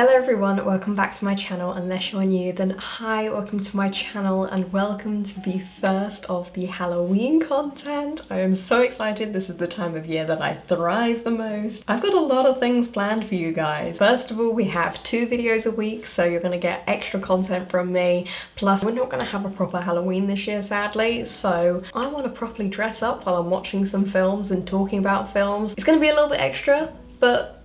Hello everyone, welcome back to my channel. Unless you're new, then hi, welcome to my channel and welcome to the first of the Halloween content. I am so excited. This is the time of year that I thrive the most. I've got a lot of things planned for you guys. First of all, we have 2 videos a week, so you're gonna get extra content from me. Plus, we're not gonna have a proper Halloween this year, sadly, so I want to properly dress up while I'm watching some films and talking about films. It's gonna be a little bit extra, but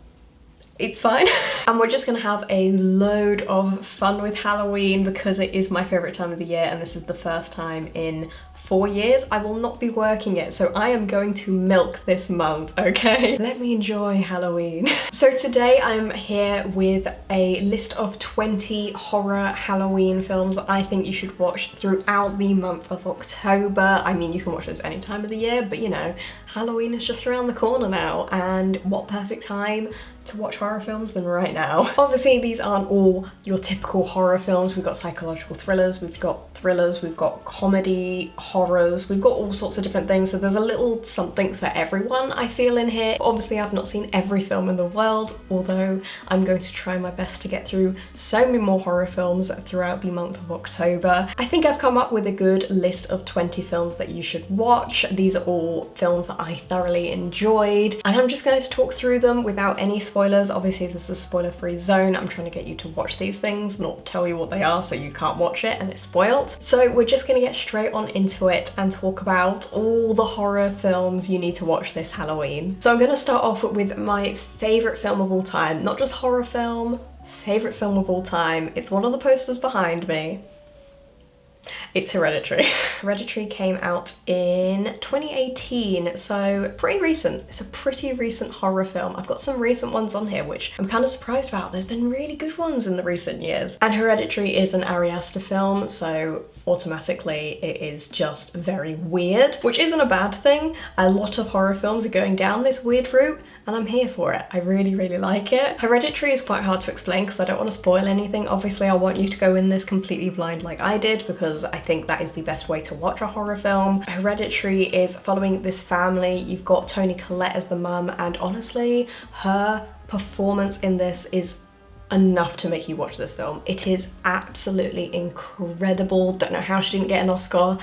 it's fine. And we're just gonna have a load of fun with Halloween because it is my favorite time of the year and this is the first time in 4 years I will not be working it. So I am going to milk this month, okay? Let me enjoy Halloween. So today I'm here with a list of 20 horror Halloween films that I think you should watch throughout the month of October. I mean, you can watch this any time of the year, but you know, Halloween is just around the corner now, and what perfect time to watch horror films than right now. Obviously these aren't all your typical horror films. We've got psychological thrillers, we've got comedy, horrors, we've got all sorts of different things, so there's a little something for everyone I feel in here. Obviously I've not seen every film in the world, although I'm going to try my best to get through so many more horror films throughout the month of October. I think I've come up with a good list of 20 films that you should watch. These are all films that I thoroughly enjoyed, and I'm just going to talk through them without any spoilers. Obviously this is a spoiler-free zone. I'm trying to get you to watch these things, not tell you what they are so you can't watch it and it's spoiled. So we're just gonna get straight on into it and talk about all the horror films you need to watch this Halloween. So I'm gonna start off with my favorite film of all time. Not just horror film, favorite film of all time. It's one of the posters behind me. It's Hereditary. Hereditary came out in 2018, so pretty recent. It's a pretty recent horror film. I've got some recent ones on here which I'm kind of surprised about. There's been really good ones in the recent years. And Hereditary is an Ari Aster film, so automatically it is just very weird, which isn't a bad thing. A lot of horror films are going down this weird route, and I'm here for it. I really, really like it. Hereditary is quite hard to explain because I don't want to spoil anything. Obviously, I want you to go in this completely blind like I did because I think that is the best way to watch a horror film. Hereditary is following this family. You've got Toni Collette as the mum, and honestly, her performance in this is enough to make you watch this film. It is absolutely incredible. Don't know how she didn't get an Oscar.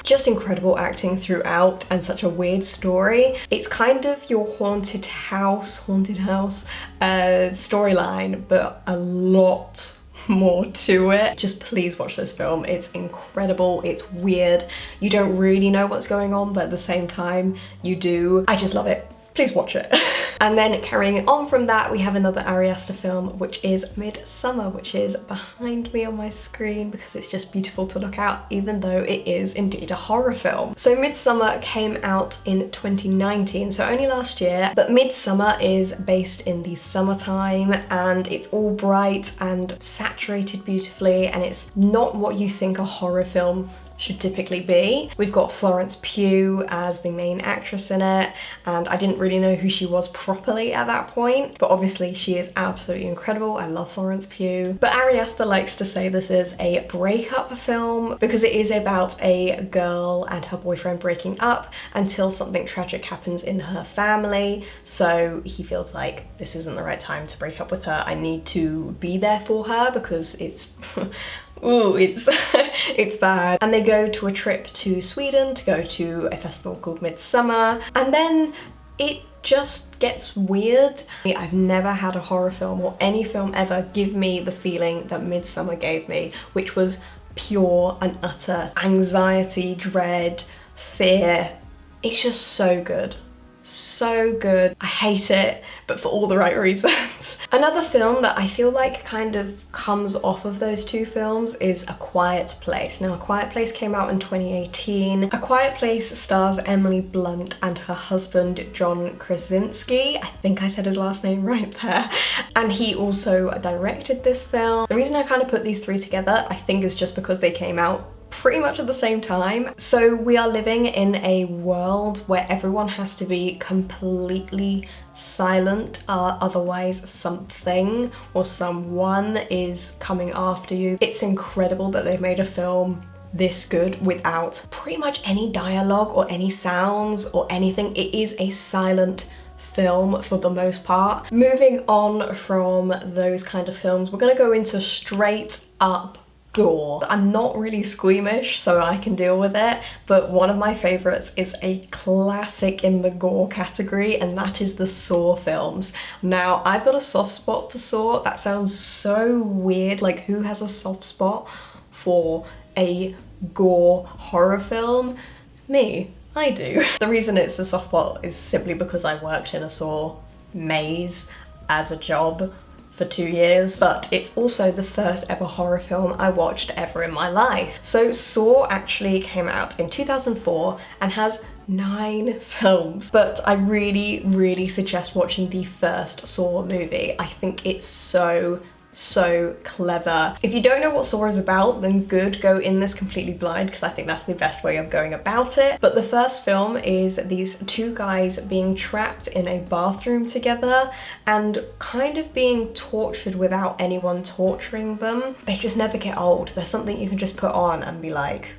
Just incredible acting throughout and such a weird story. It's kind of your haunted house storyline, but a lot more to it. Just please watch this film. It's incredible. It's weird. You don't really know what's going on, but at the same time you do. I just love it. Please watch it. And then carrying on from that, we have another Ari Aster film, which is Midsommar, which is behind me on my screen because it's just beautiful to look at, even though it is indeed a horror film. So Midsommar came out in 2019, so only last year, but Midsommar is based in the summertime and it's all bright and saturated beautifully, and it's not what you think a horror film should typically be. We've got Florence Pugh as the main actress in it, and I didn't really know who she was properly at that point, but obviously she is absolutely incredible. I love Florence Pugh. But Ari Aster likes to say this is a breakup film because it is about a girl and her boyfriend breaking up until something tragic happens in her family. So he feels like this isn't the right time to break up with her. I need to be there for her because it's ooh, it's bad. And they go to a trip to Sweden to go to a festival called Midsommar, and then it just gets weird. I've never had a horror film or any film ever give me the feeling that Midsommar gave me, which was pure and utter anxiety, dread, fear. It's just so good. So good. I hate it, but for all the right reasons. Another film that I feel like kind of comes off of those 2 films is A Quiet Place. Now, A Quiet Place came out in 2018. A Quiet Place stars Emily Blunt and her husband John Krasinski. I think I said his last name right there. And he also directed this film. The reason I kind of put these 3 together, I think, is just because they came out pretty much at the same time. So we are living in a world where everyone has to be completely silent, otherwise something or someone is coming after you. It's incredible that they've made a film this good without pretty much any dialogue or any sounds or anything. It is a silent film for the most part. Moving on from those kind of films, we're gonna go into straight up gore. I'm not really squeamish, so I can deal with it, but one of my favorites is a classic in the gore category, and that is the Saw films. Now, I've got a soft spot for Saw. That sounds so weird, like who has a soft spot for a gore horror film? Me. I do. The reason it's a soft spot is simply because I worked in a Saw maze as a job for 2 years, but it's also the first ever horror film I watched ever in my life. So Saw actually came out in 2004 and has 9 films, but I really suggest watching the first Saw movie. I think it's so clever. If you don't know what Saw is about, then good, go in this completely blind, because I think that's the best way of going about it. But the first film is these 2 guys being trapped in a bathroom together and kind of being tortured without anyone torturing them. They just never get old. There's something you can just put on and be like,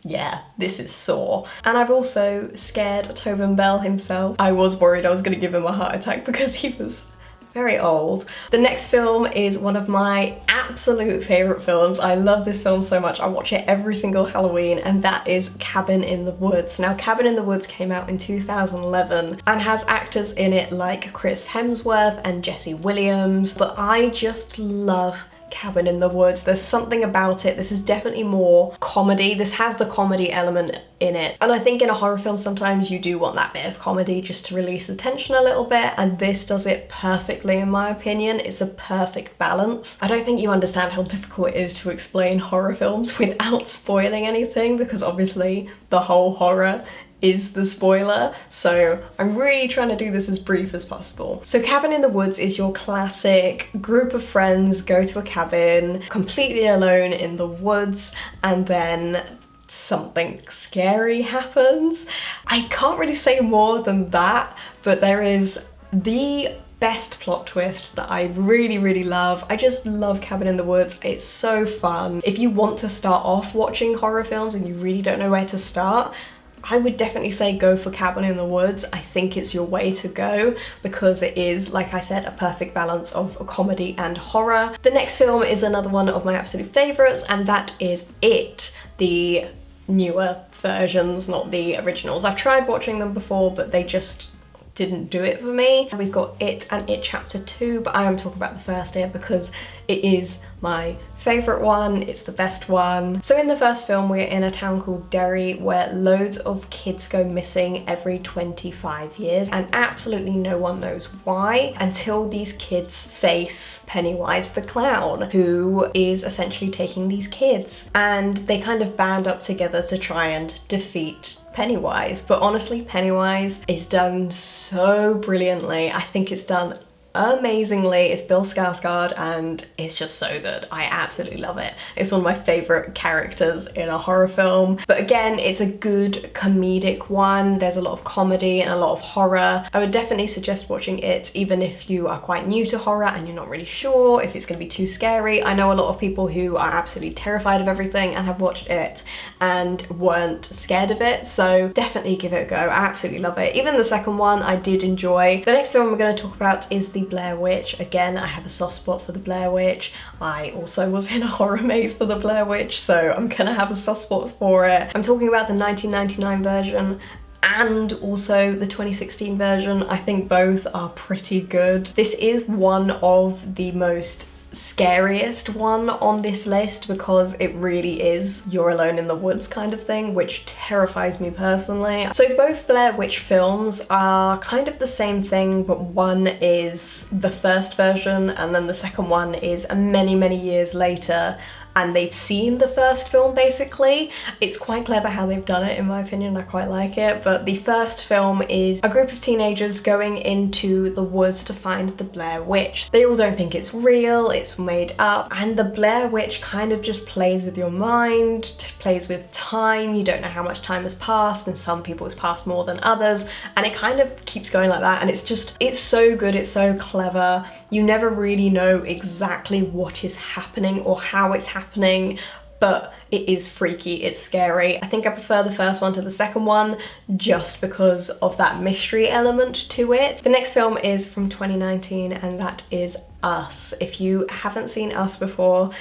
yeah, this is Saw. And I've also scared Tobin Bell himself. I was worried I was gonna give him a heart attack because he was very old. The next film is one of my absolute favorite films. I love this film so much. I watch it every single Halloween, and that is Cabin in the Woods. Now, Cabin in the Woods came out in 2011 and has actors in it like Chris Hemsworth and Jesse Williams, but I just love Cabin in the Woods. There's something about it. This is definitely more comedy. This has the comedy element in it. And I think in a horror film sometimes you do want that bit of comedy just to release the tension a little bit, and this does it perfectly in my opinion. It's a perfect balance. I don't think you understand how difficult it is to explain horror films without spoiling anything, because obviously the whole horror is the spoiler, so I'm really trying to do this as brief as possible. So Cabin in the Woods is your classic group of friends go to a cabin completely alone in the woods, and then something scary happens. I can't really say more than that, but there is the best plot twist that I really love. I just love Cabin in the Woods. It's so fun. If you want to start off watching horror films and you really don't know where to start, I would definitely say go for Cabin in the Woods. I think it's your way to go because it is, like I said, a perfect balance of comedy and horror. The next film is another one of my absolute favorites, and that is It, the newer versions, not the originals. I've tried watching them before, but they just didn't do it for me. We've got It and It Chapter 2, but I am talking about the first here because it is my favorite one. It's the best one. So in the first film, we're in a town called Derry where loads of kids go missing every 25 years, and absolutely no one knows why until these kids face Pennywise the clown, who is essentially taking these kids, and they kind of band up together to try and defeat Pennywise. But honestly, Pennywise is done so brilliantly. I think it's done amazingly. It's Bill Skarsgård and it's just so good. I absolutely love it. It's one of my favorite characters in a horror film. But again, it's a good comedic one. There's a lot of comedy and a lot of horror. I would definitely suggest watching it even if you are quite new to horror and you're not really sure if it's going to be too scary. I know a lot of people who are absolutely terrified of everything and have watched it and weren't scared of it, so definitely give it a go. I absolutely love it. Even the second one I did enjoy. The next film we're going to talk about is the Blair Witch. Again, I have a soft spot for the Blair Witch. I also was in a horror maze for the Blair Witch, so I'm gonna have a soft spot for it. I'm talking about the 1999 version and also the 2016 version. I think both are pretty good. This is one of the most scariest one on this list because it really is you're alone in the woods kind of thing, which terrifies me personally. So both Blair Witch films are kind of the same thing, but one is the first version and then the second one is many years later, and they've seen the first film basically. It's quite clever how they've done it in my opinion. I quite like it. But the first film is a group of teenagers going into the woods to find the Blair Witch. They all don't think it's real, it's made up, and the Blair Witch kind of just plays with your mind, plays with time. You don't know how much time has passed, and some people it's passed more than others, and it kind of keeps going like that, and it's so good, it's so clever. You never really know exactly what is happening or how it's happening but it is freaky, it's scary. I think I prefer the first one to the second one just because of that mystery element to it. The next film is from 2019 and that is Us. If you haven't seen Us before,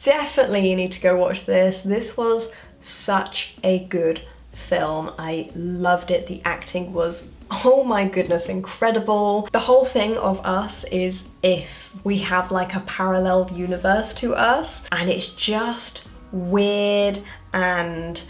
definitely you need to go watch this. This was such a good film. I loved it. The acting was, oh my goodness, incredible. The whole thing of Us is if we have like a parallel universe to Us, and it's just weird and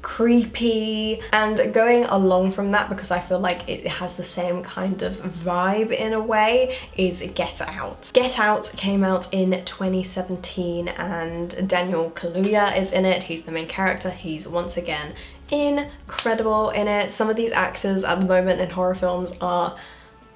creepy, and going along from that, because I feel like it has the same kind of vibe in a way, is Get Out. Get Out came out in 2017 and Daniel Kaluuya is in it. He's the main character. He's once again incredible in it. Some of these actors at the moment in horror films are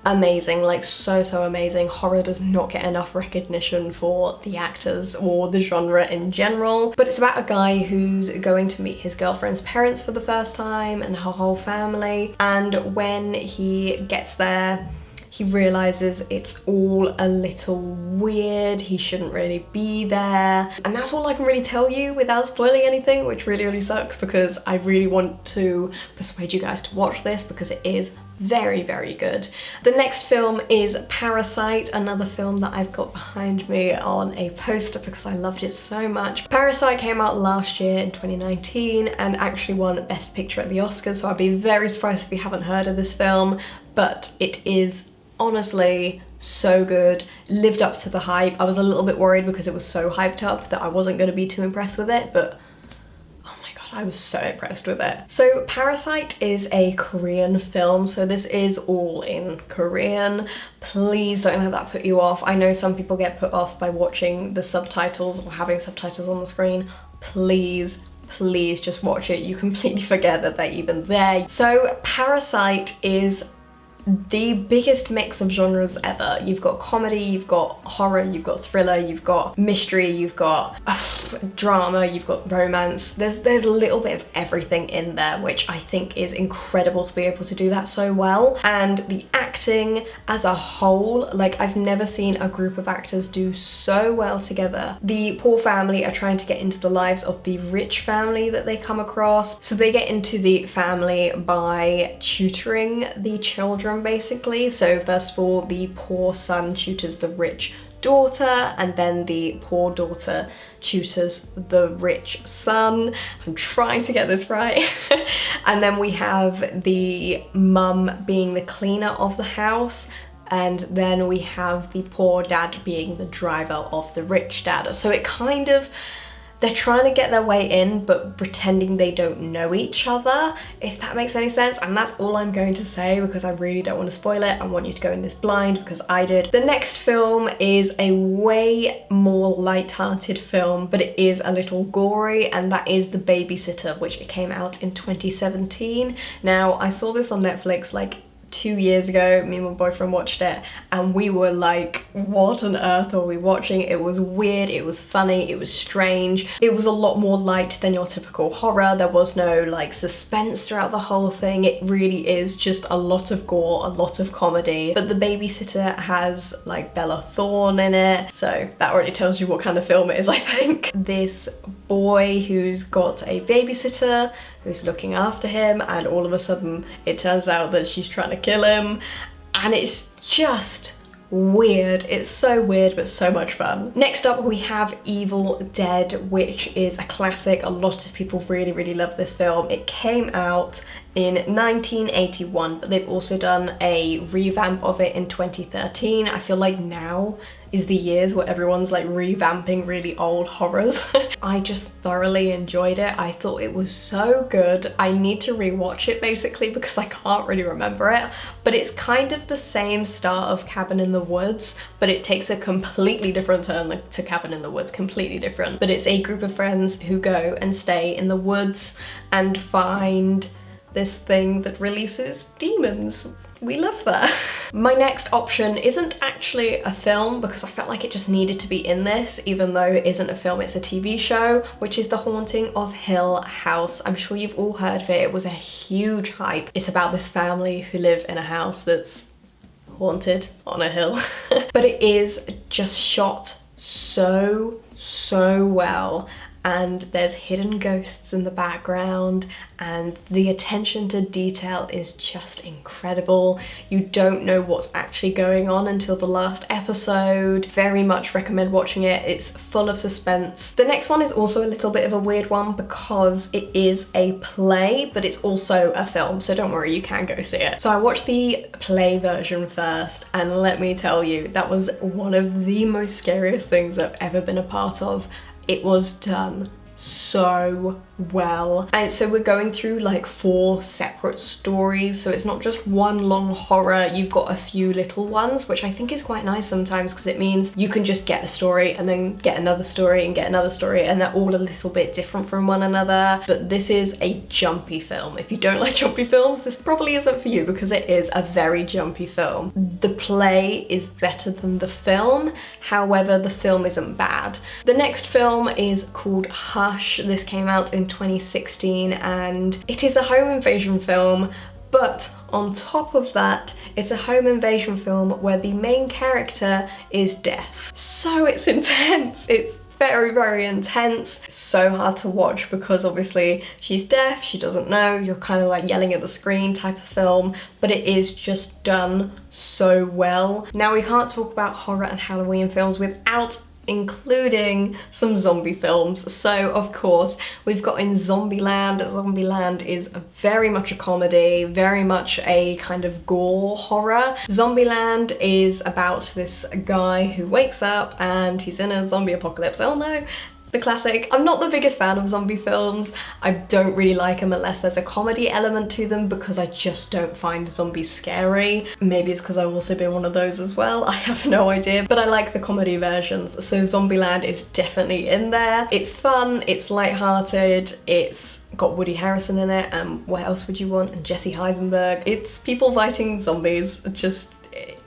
amazing, like so amazing. Horror does not get enough recognition for the actors or the genre in general, but it's about a guy who's going to meet his girlfriend's parents for the first time and her whole family, and when he gets there he realizes it's all a little weird, he shouldn't really be there, and that's all I can really tell you without spoiling anything, which really sucks because I really want to persuade you guys to watch this because it is very good. The next film is Parasite, another film that I've got behind me on a poster because I loved it so much. Parasite came out last year in 2019 and actually won Best Picture at the Oscars, so I'd be very surprised if you haven't heard of this film, but it is honestly so good. Lived up to the hype. I was a little bit worried because it was so hyped up that I wasn't going to be too impressed with it, but I was so impressed with it. So Parasite is a Korean film, so this is all in Korean. Please don't let that put you off. I know some people get put off by watching the subtitles or having subtitles on the screen. Please just watch it. You completely forget that they're even there. So Parasite is the biggest mix of genres ever. You've got comedy, you've got horror, you've got thriller, you've got mystery, you've got drama, you've got romance. There's a little bit of everything in there, which I think is incredible to be able to do that so well. And the acting as a whole, like I've never seen a group of actors do so well together. The poor family are trying to get into the lives of the rich family that they come across. So they get into the family by tutoring the children basically. So first of all, the poor son tutors the rich daughter, and then the poor daughter tutors the rich son. I'm trying to get this right. And then we have the mum being the cleaner of the house, and then we have the poor dad being the driver of the rich dad. So it kind of, they're trying to get their way in but pretending they don't know each other, if that makes any sense. And that's all I'm going to say because I really don't want to spoil it. I want you to go in this blind because I did. The next film is a way more light-hearted film, but it is a little gory, and that is The Babysitter, which it came out in 2017. Now, I saw this on Netflix like 2 years ago. Me and my boyfriend watched it and we were like, what on earth are we watching? It was weird, it was funny, it was strange. It was a lot more light than your typical horror. There was no like suspense throughout the whole thing. It really is just a lot of gore, a lot of comedy. But The Babysitter has like Bella Thorne in it, so that already tells you what kind of film it is, I think. This boy who's got a babysitter who's looking after him, and all of a sudden it turns out that she's trying to kill him, and it's just weird. It's so weird but so much fun. Next up we have Evil Dead, which is a classic. A lot of people really love this film. It came out in 1981, but they've also done a revamp of it in 2013. I feel like now is the years where everyone's like revamping really old horrors. I just thoroughly enjoyed it. I thought it was so good. I need to rewatch it basically because I can't really remember it, but it's kind of the same start of Cabin in the Woods, but it takes a completely different turn to Cabin in the Woods, completely different. But it's a group of friends who go and stay in the woods and find this thing that releases demons. We love that. My next option isn't actually a film because I felt like it just needed to be in this, even though it isn't a film, it's a TV show, which is The Haunting of Hill House. I'm sure you've all heard of it. It was a huge hype. It's about this family who live in a house that's haunted on a hill. But it is just shot so well. and there's hidden ghosts in the background, and the attention to detail is just incredible. You don't know what's actually going on until the last episode. Very much recommend watching it. It's full of suspense. The next one is also a little bit of a weird one because it is a play, but it's also a film, so don't worry, you can go see it. So I watched the play version first, and let me tell you, that was one of the most scariest things I've ever been a part of. It was done so well. And so we're going through like 4 separate stories, so it's not just one long horror, you've got a few little ones, which I think is quite nice sometimes because it means you can just get a story and then get another story and get another story, and they're all a little bit different from one another. But this is a jumpy film. If you don't like jumpy films, this probably isn't for you because it is a very jumpy film. The play is better than the film, however the film isn't bad. The next film is called Hush. This came out in 2016 and it is a home invasion film, but on top of that, it's a home invasion film where the main character is deaf. So it's intense. It's very, very intense. So hard to watch because obviously she's deaf, she doesn't know, you're kind of like yelling at the screen type of film, but it is just done so well. Now, we can't talk about horror and Halloween films without including some zombie films. So of course we've got in Zombieland. Zombieland is very much a comedy, very much a kind of gore horror. Zombieland is about this guy who wakes up and he's in a zombie apocalypse. Oh no, the classic. I'm not the biggest fan of zombie films. I don't really like them unless there's a comedy element to them because I just don't find zombies scary. Maybe it's because I've also been one of those as well. I have no idea, but I like the comedy versions. So Zombieland is definitely in there. It's fun, it's lighthearted, it's got Woody Harrelson in it, and what else would you want? And Jesse Eisenberg. It's people fighting zombies, just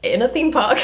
in a theme park.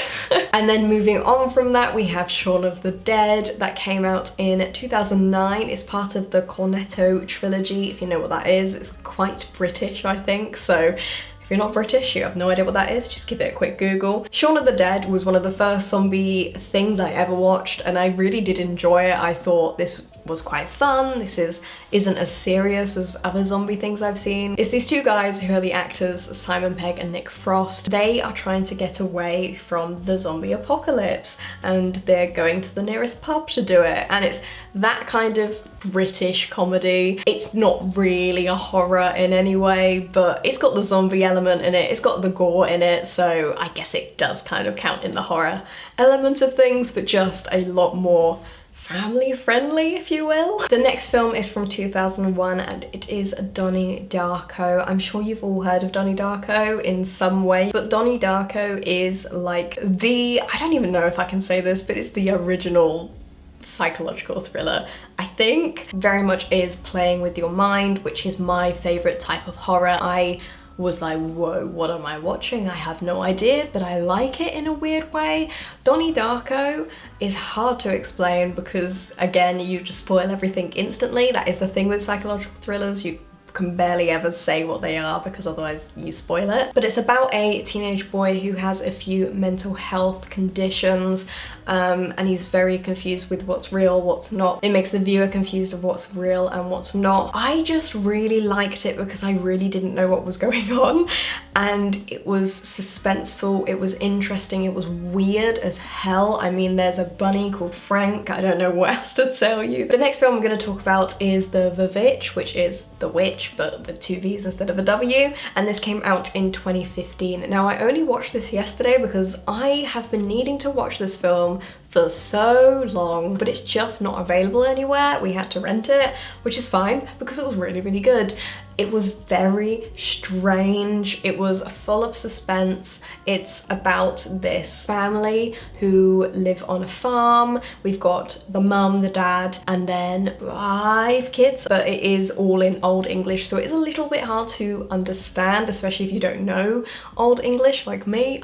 And then moving on from that, we have Shaun of the Dead that came out in 2009. It's part of the Cornetto trilogy, if you know what that is. It's quite British, I think, so if you're not British, you have no idea what that is, just give it a quick Google. Shaun of the Dead was one of the first zombie things I ever watched, and I really did enjoy it. I thought this was quite fun. This isn't as serious as other zombie things I've seen. It's these 2 guys who are the actors, Simon Pegg and Nick Frost. They are trying to get away from the zombie apocalypse, and they're going to the nearest pub to do it. And it's that kind of British comedy. It's not really a horror in any way, but it's got the zombie element in it, it's got the gore in it, so I guess it does kind of count in the horror element of things, but just a lot more family friendly, if you will. The next film is from 2001 and it is Donnie Darko. I'm sure you've all heard of Donnie Darko in some way, but Donnie Darko is like I don't even know if I can say this, but it's the original psychological thriller, I think. Very much is playing with your mind, which is my favorite type of horror. I was like, whoa, what am I watching? I have no idea, but I like it in a weird way. Donnie Darko is hard to explain because, again, you just spoil everything instantly. That is the thing with psychological thrillers. You can barely ever say what they are because otherwise you spoil it. But it's about a teenage boy who has a few mental health conditions, and he's very confused with what's real, what's not. It makes the viewer confused of what's real and what's not. I just really liked it because I really didn't know what was going on, and it was suspenseful, it was interesting, it was weird as hell. I mean, there's a bunny called Frank. I don't know what else to tell you. The next film I'm going to talk about is the VVitch, which is the witch but with 2 V's instead of a W, and this came out in 2015. Now, I only watched this yesterday because I have been needing to watch this film for so long, but it's just not available anywhere. We had to rent it, which is fine because it was really, really good. It was very strange. It was full of suspense. It's about this family who live on a farm. We've got the mum, the dad, and then 5 kids, but it is all in Old English, so it is a little bit hard to understand, especially if you don't know Old English like me.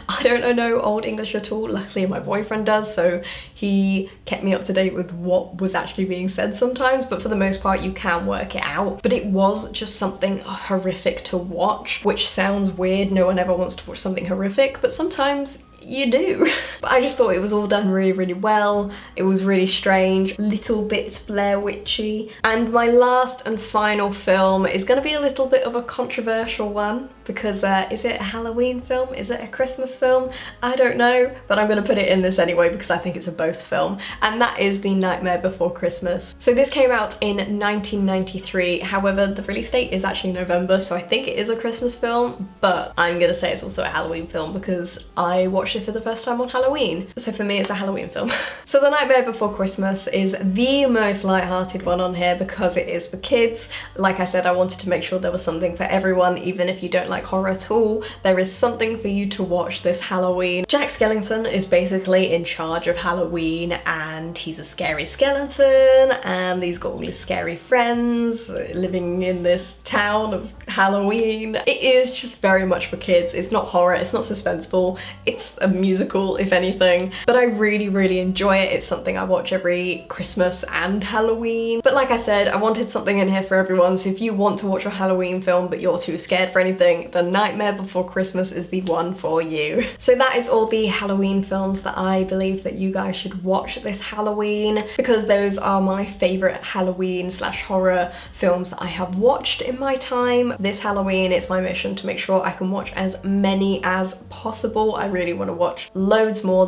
I don't know Old English at all. Luckily my boyfriend does, so he kept me up to date with what was actually being said sometimes, but for the most part you can work it out. But it was just something horrific to watch, which sounds weird. No one ever wants to watch something horrific, but sometimes you do. But I just thought it was all done really, really well. It was really strange, little bits Blair Witchy. And my last and final film is gonna be a little bit of a controversial one because is it a Halloween film? Is it a Christmas film? I don't know, but I'm gonna put it in this anyway because I think it's a both film. And that is The Nightmare Before Christmas. So this came out in 1993. However, the release date is actually November, so I think it is a Christmas film, but I'm gonna say it's also a Halloween film because I watched it for the first time on Halloween. So for me, it's a Halloween film. So The Nightmare Before Christmas is the most light-hearted one on here because it is for kids. Like I said, I wanted to make sure there was something for everyone, even if you don't like horror at all. There is something for you to watch this Halloween. Jack Skellington is basically in charge of Halloween, and he's a scary skeleton, and he's got all his scary friends living in this town of Halloween. It is just very much for kids. It's not horror, it's not suspenseful, it's a musical if anything, but I really, really enjoy it. It's something I watch every Christmas and Halloween. But like I said, I wanted something in here for everyone, so if you want to watch a Halloween film but you're too scared for anything, The Nightmare Before Christmas is the one for you. So that is all the Halloween films that I believe that you guys should watch this Halloween, because those are my favourite Halloween slash horror films that I have watched in my time. This Halloween, it's my mission to make sure I can watch as many as possible. I really want to watch loads more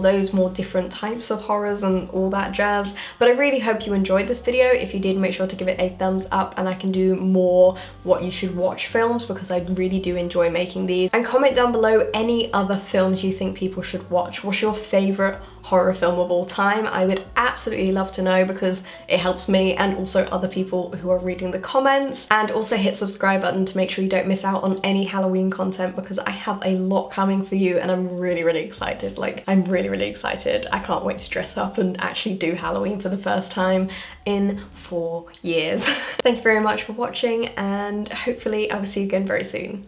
different types of horrors and all that jazz. But I really hope you enjoyed this video. If you did, make sure to give it a thumbs up, and I can do more what you should watch films because I really do enjoy making these. And comment down below any other films you think people should watch. What's your favourite horror film of all time? I would absolutely love to know because it helps me and also other people who are reading the comments. And also hit subscribe button to make sure you don't miss out on any Halloween content because I have a lot coming for you and I'm really, really excited. Like, I'm really, really excited. I can't wait to dress up and actually do Halloween for the first time in 4 years. Thank you very much for watching, and hopefully I will see you again very soon.